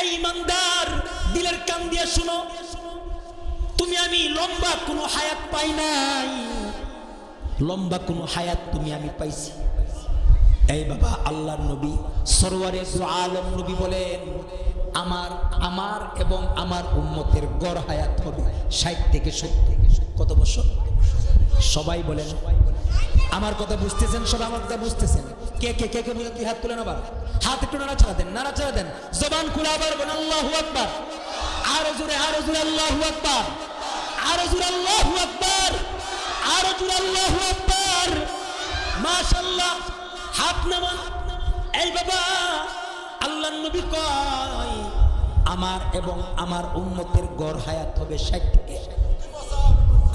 এই ইমানদার দিলের কান দিয়ে শুনো, তুমি আমি লম্বা কোনো হায়াত পাই নাই, লম্বা কোনো হায়াত তুমি আমি পাইছি। এই বাবা আল্লাহর নবী সরওয়ারে দু আলম নবী বলেন, আমার এবং আমার উম্মতের গড় হায়াত হবে 60 থেকে 70। কত বছর? সবাই বলেন, আমার কথা বুঝতেছেন? সবাই আমার কথা বুঝতেছেন? কে কে কে কে বুঝে কি হাত তুলেন? আবার হাত একটু নাড়াচাড়া দেন, নাড়াচাড়া দেন, জবান খুলে আবার বলেন আল্লাহু আকবার। আরো জোরে আল্লাহু আকবার, আরো জোরে আল্লাহু আকবার, আরো জোরে আল্লাহু আকবার। মাশাআল্লাহ, হাত নামান। এই বাবা আল্লাহর নবী কয়, আমার এবং আমার উম্মতের গড় হায়াত হবে 60 থেকে।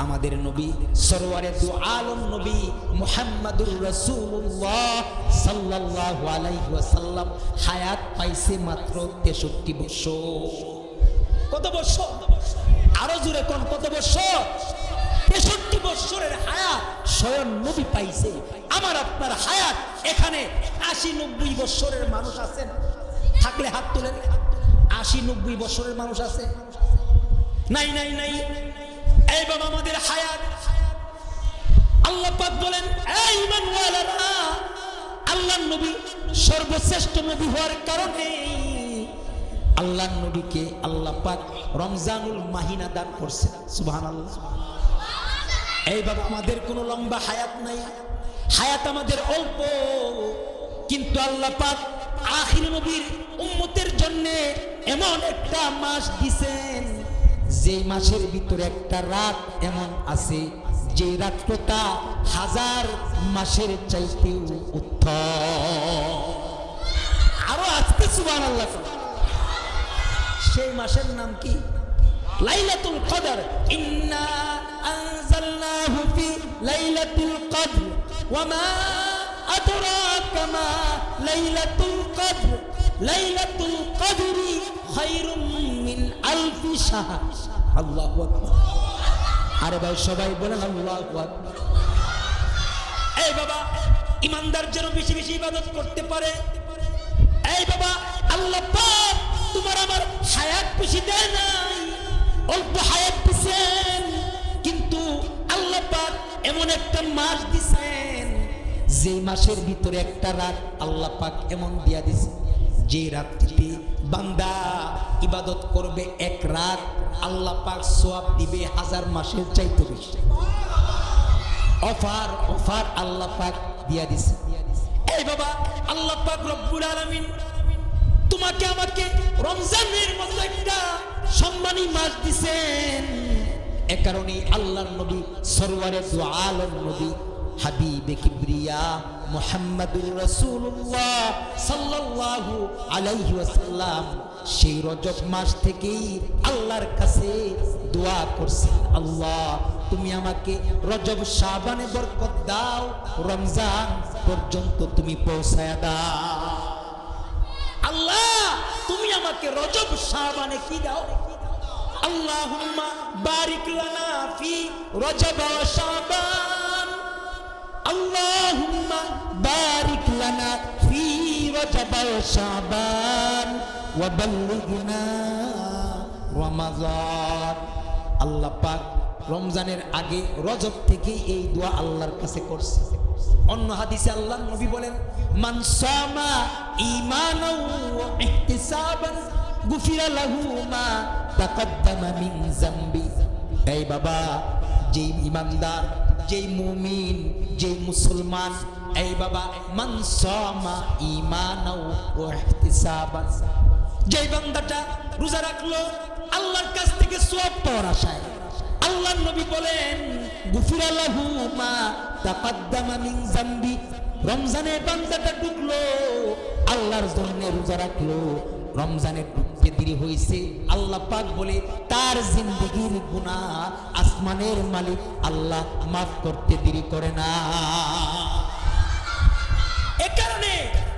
আমাদের নবী সরওয়ারে দু আলম নবী মুহাম্মাদুর রাসূলুল্লাহ সাল্লাল্লাহু আলাইহি ওয়াসাল্লাম হায়াত পাইছে মাত্র 63 বছর। কত বছর? আরো জোরে কোন কত বছর? 63 বছরের হায়াত স্বয়ং নবী পাইছে। আমার আপনার হায়াত এখানে 80-90 বছরের মানুষ আছেন? থাকলে হাত তুলেন। 80-90 বছরের মানুষ আছে? নাই নাই নাই। এই বাবা আমাদের হায়াত আল্লাহ পাক বলেন, এই ঈমানওয়ালারা, আল্লাহর নবী সর্বশ্রেষ্ঠ নবী হওয়ার কারণে আল্লাহর নবীকে আল্লাহ পাক রমজানুল মাহিনা দান করছে। সুবহানাল্লাহ। এই বাবা আমাদের কোনো লম্বা হায়াত নাই, হায়াত আমাদের অল্প, কিন্তু আল্লাহ পাক আখির নবীর উম্মতের জন্য এমন একটা মাস দিবেন, যে মাসের ভিতরে একটা রাত এমন আছে যে রাতটা 1000 মাসের চাইতেও উত্তম। আরো আজকে সুবহানাল্লাহ। সেই মাসের নাম কি? লাইলাতুল কদর। ইন্না আনজালনাহু ফি লাইলাতুল কদর ওয়া মা আদরাকা মা লাইলাতুল কদর লাইলাতুল কদরি খায়রুম মিন আলফি শাহর। আল্লাহু আকবার। আরে ভাই সবাই বলেন আল্লাহু আকবার। এই বাবা ইমানদার যেন বেশি বেশি ইবাদত করতে পারে। এই বাবা আল্লাহ পাক তোমার আমার হায়াত বেশি দেয় নাই, অল্প হায়াত দিয়েছেন, কিন্তু আল্লাহ পাক এমন একটা মাস দিয়েছেন যে মাসের ভিতরে একটা রাত আল্লাহ পাক এমন দিয়া দিয়েছে, যে রাতটিতে বান্দা ইবাদত করবে এক রাত, আল্লাহ পাক সওয়াব দিবে 1000 মাসের চাইতে বেশি। অফার অফার আল্লাহ পাক দিয়া দিছে। এই বাবা আল্লাহ পাক রব্বুল আলামিন তোমাকে আমাকে রমজানের মতো একটা সম্মানী মাস দিবেন। এ কারণে আল্লাহর নবী সরওয়ারে দু আলম নবী হাবিবে কিবরিয়া মুহাম্মাদুর রাসূলুল্লাহ সাল্লাল্লাহু আলাইহি ওয়াসাল্লাম সেই রজব মাস থেকেই আল্লাহর কাছে দোয়া করছেন, আল্লাহ তুমি আমাকে রজব শাবানে বরকত দাও, রমজান পর্যন্ত তুমি পৌঁছায়া দাও। আল্লাহ তুমি আমাকে রজব শাবানে কি দাও? আল্লাহুম্মা বারিক লানা ফি রজব ওয়া শাবান, আল্লাহুম্মা বারিক লানা ফি রজব ওয়া শাবান ওয়া বাল্লিগনা রমাজান। আল্লাহ পাক রমজানের আগে রজব থেকে এই দোয়া আল্লাহর কাছে করছে। অন্য হাদিসে আল্লাহর নবী বলেন, মান সামা ঈমানাও ওয়া ইহতিসাবান গুফিরা লাহু মা তাকদ্দামা মিন যামবি। এই বাবা যেই ঈমানদার, যেই মুমিন, যেই মুসলমান, এই বাবা মান সামা ঈমানাও ওয়া ইহতিসাবান, যেই বান্দাটা রোজা রাখলো আল্লাহর কাছ থেকে সওয়াব পাওয়ার আশায়, আল্লাহর নবী বলেন গুফিরা লাহু মা তাকদ্দামা মিন যামবি। রমজানের বান্দাটা ঢুকলো, আল্লাহর জন্য রোজা রাখলো, রমজানের ঢুকতে দেরি হয়েছে, আল্লাহ পাক বলে তার জিন্দেগির গুনাহ আসমানের মালিক আল্লাহ মাফ করতে দেরি করে না। এ কারণে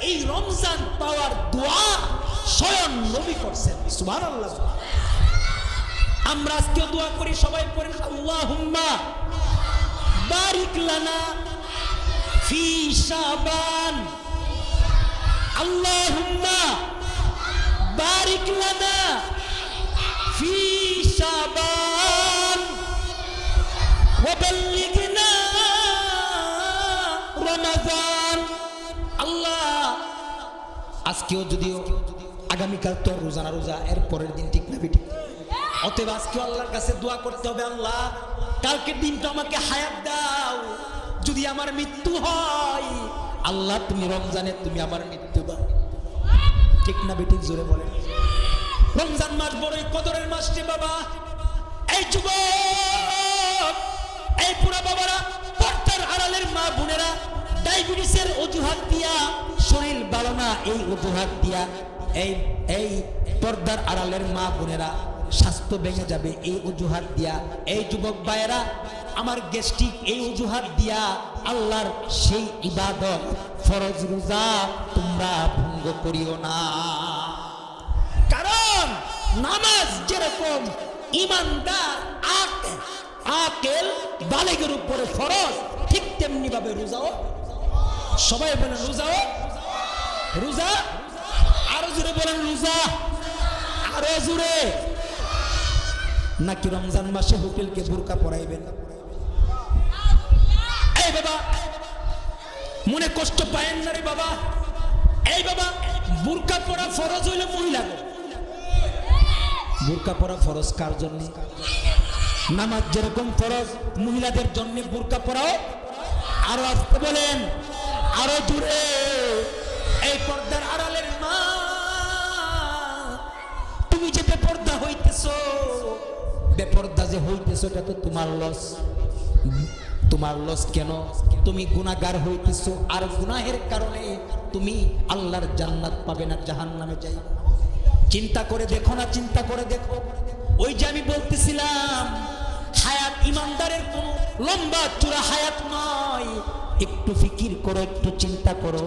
এই রমজান পাওয়ার দোয়া স্বয়ং নবী করছেন। সুবহানাল্লাহ। আমরা আজকে দোয়া করি, সবাই পড়েন আল্লাহুম্মা বারিক লানা ফি শাবান, আল্লাহুম্মা বারিক লানা ফি শাবান ওয়া বাল্লিগনা রমাজান। আল্লাহ আজকেও যদিও আগামীকাল তো রোজানা রোজা, এর পরের দিন ঠিক না বেটি, অতএব আজকে আল্লাহর কাছে দোয়া করতে হবে, আল্লাহ কালকের দিনটা আমাকে হায়াত দাও, যদি আমার মৃত্যু হয় আল্লাহ তুমি রমজানে তুমি আমার মৃত্যু দাও। ঠিক না বেটি? জোরে বলেন। রমজান মাস বড়ই কদরের মাস রে বাবা। এই যুবক, এই পুরা বাবারা, পর্দার আড়ালের মা বোনেরা, ডায়াবেটিসের অজুহাত দিয়া, শরীর ভালো না এই অজুহাত দিয়া, এই পর্দার আড়ালের মা বোনেরা স্বাস্থ্য ভেঙে যাবে এই অজুহাত দিয়া, এই যুবক ভাইয়েরা আমার গ্যাস্ট্রিক এই অজুহাত দিয়া আল্লাহর সেই ইবাদত ফরজ রোজা তোমরা ভঙ্গ করিও না। কারণ নামাজ যেরকম ইমানদার আকেল বালেগের উপরে ফরজ, ঠিক তেমনি ভাবে রোজাও। সবাই বলেন রোজাও, রোজা আরো জোরে বলেন রোজা, আরো জোরে। নাকি রমজান মাসে হোটেলকে বোরকা পরাইবেন? এই বাবা মনে কষ্ট পায়েন না রে বাবা। এই বাবা বোরকা পরা ফরজ হইলে মহিলা, বোরকা পরা ফরজ কার জন্য? নামাজ যেরকম ফরজ মহিলাদের জন্য বোরকা পরাও। আরো আসতে বলেন, আরো জোরে। এই পর্দার আড়ালের মা, তুমি যে বেপর্দা হইতেছো, বেপর্দা যে হইতেছো এটা তো তোমার লস। তোমার লস কেন? তুমি গুনাহগার হইতেছো, আর গুনাহের কারণে তুমি আল্লাহর জান্নাত পাবে না, জাহান্নামে যাই। চিন্তা করে দেখো না, চিন্তা করে দেখো। ওই যে আমি বলতেছিলাম হায়াত ইমানদারের কোন লম্বা চূড়া হায়াত নয়। একটু ফিকির করো, একটু চিন্তা করো।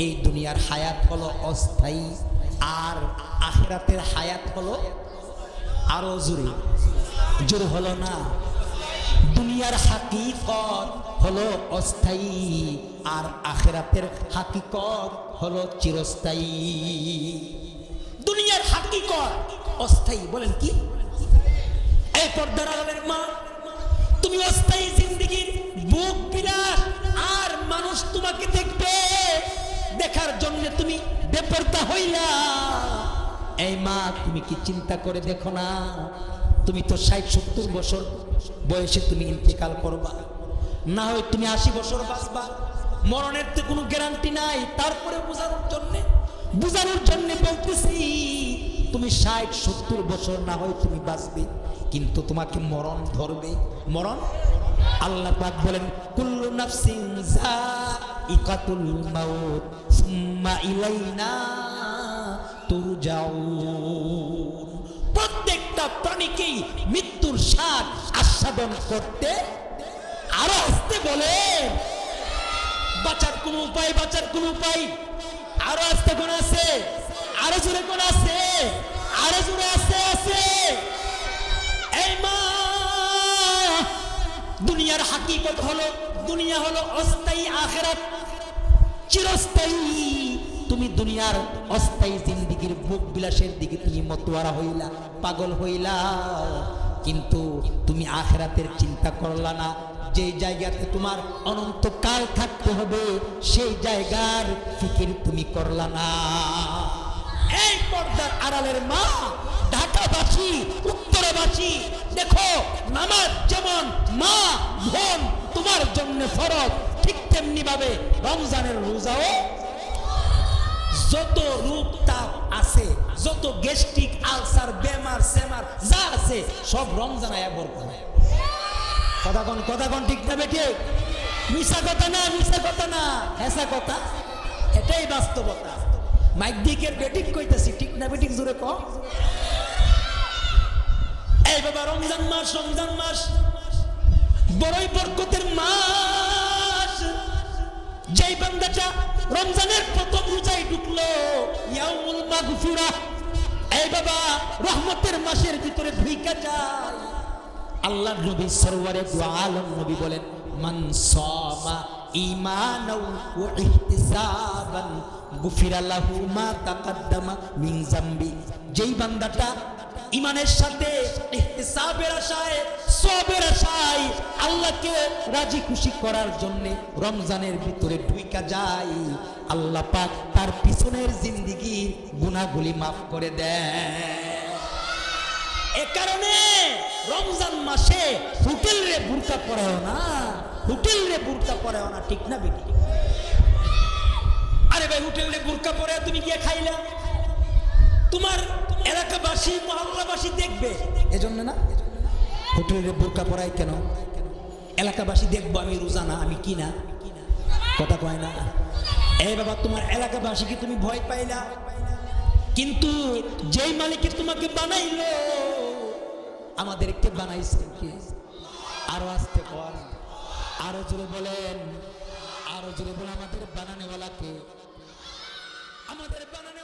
এই দুনিয়ার হায়াত হলো অস্থায়ী, আর আখিরাতের হায়াত হলো আরো জোরে জোরে হলো না। দুনিয়ার হাকিকত হলো অস্থায়ী, আর আখিরাতের হাকিকত হলো চিরস্থায়ী। দুনিয়ার হাকিকত অস্থায়ী, বলেন কি? এই পর্দার আড়ালের মা, তুমি অস্থায়ী জিন্দেগির বুক বিলাস, আর মানুষ তোমাকে দেখবে, দেখার জন্য তুমি বেপরদা হইলা। এই মা তুমি কি চিন্তা করে দেখো না, তুমি তো 60-70 বছর বয়সে তুমি ইন্তেকাল করবা, না হয় তুমি 80 বছর বাঁচবা। মরণের তো কোনো গ্যারান্টি নাই। তারপরে বুঝানোর জন্য বলতেছি, তুমি 60-70 বছর না হয় তুমি বাঁচবে, কিন্তু তোমাকে মরণ ধরবে। মরণ আল্লাহ পাক বলেন কুল্লু নাফসিন যায়িকাতুল মাউত সুম্মা ইলাইনা তুরজাউন। প্রত্যেকটা প্রাণীকেই মৃত্যুর স্বাদ আস্বাদন করতে। আরো আসতে বলেন বাঁচার কোন উপায়, বাঁচার কোন উপায়। আরো আসতে কোন আছে, আরো জোরে কোন আছে, আরো জোরে আছে, আছে। এই মা, দুনিয়ার হাকিকত হলো, দুনিয়া হলো অস্থায়ী, আখিরাত চিরস্থায়ী। তুমি দুনিয়ার অস্থায়ী জিন্দেগির ভোগ বিলাসের দিকে তুমি মতোয়ারা হইলা, পাগল হইলা, কিন্তু তুমি আখিরাতের চিন্তা করলা না। যে জায়গাতে তোমার অনন্তকাল থাকতে হবে সেই জায়গার ফিকির তুমি করলা না। এই পর্দার আড়ালের মা, ঢাকাবাসী, উত্তরবাসী, দেখো নামাজ যেমন মা বোন তোমার জন্য ফরজ, ঠিক তেমনি ভাবে রমজানের রোজাও। যত রূপ তাপ আছে, যত গ্যাস্ট্রিক আলসার বেমার সেমার যা আছে, সব রমজান আয়া বরকত। কথা কোন ঠিক না বেটে? মিশা কথা না, মিশা কথা না, হেসা কথা। এটাই বাস্তবতা। মাইক দিকের বেটিক কইতাছি, ঠিক না বেটিক? জোরে কম। এই বাবা রমজান মাস, রমজান মাস বড়ই বরকতের মাস। যেই বান্দাটা রমজানের প্রথম রোজায় ঢুকলো, ইয়াউমুল মাগফিরাহ, এই বাবা রহমতের মাসের ভিতরে ঢুইকা যায়। আল্লাহ নবী সরওয়ারে দু আলম নবী বলেন, মান সামা ঈমানাও ওয়া ইহতিসাবান ইহতিসাবান গুফিরা লাহু মা তাকাদ্দামা মিন যামবি। যেই বান্দাটা ইমানের সাথে ইহতিসাবের আশায় সওয়াবের আশায় আল্লাহকে রাজি খুশি করার জন্য রমজানের ভিতরে ঢুইকা যায়, আল্লাহ পাক তার পিছনের জিন্দেগির গুনাহগুলি মাফ করে দেয়। এ কারণে রমজান মাসে হোটেল রে বুরকা পরাও না, হোটেল রে বুরকা পরাও না, ঠিক না বেটি? আরে ভাই, হোটেল রে বুরকা পরে তুমি গিয়ে খাইলা, তোমার এলাকাবাসী মহল্লাবাসী দেখবে, এজন্য না হোটেল রে বুরকা পরাই কেন? এলাকাবাসী দেখবো আমি রোজা না, আমি কি না, কথা কয় না? এই বাবা, তোমার এলাকাবাসীকে তুমি ভয় পাইলা, কিন্তু যেই মালিকে তোমাকে বানাইলো, আমাদেরকে বানাইছে কে? আরো আসতে কর, আরো জোরে বলেন, আরো জোরে বলেন, আমাদের বানানেওয়ালা কে? আমাদের বানানে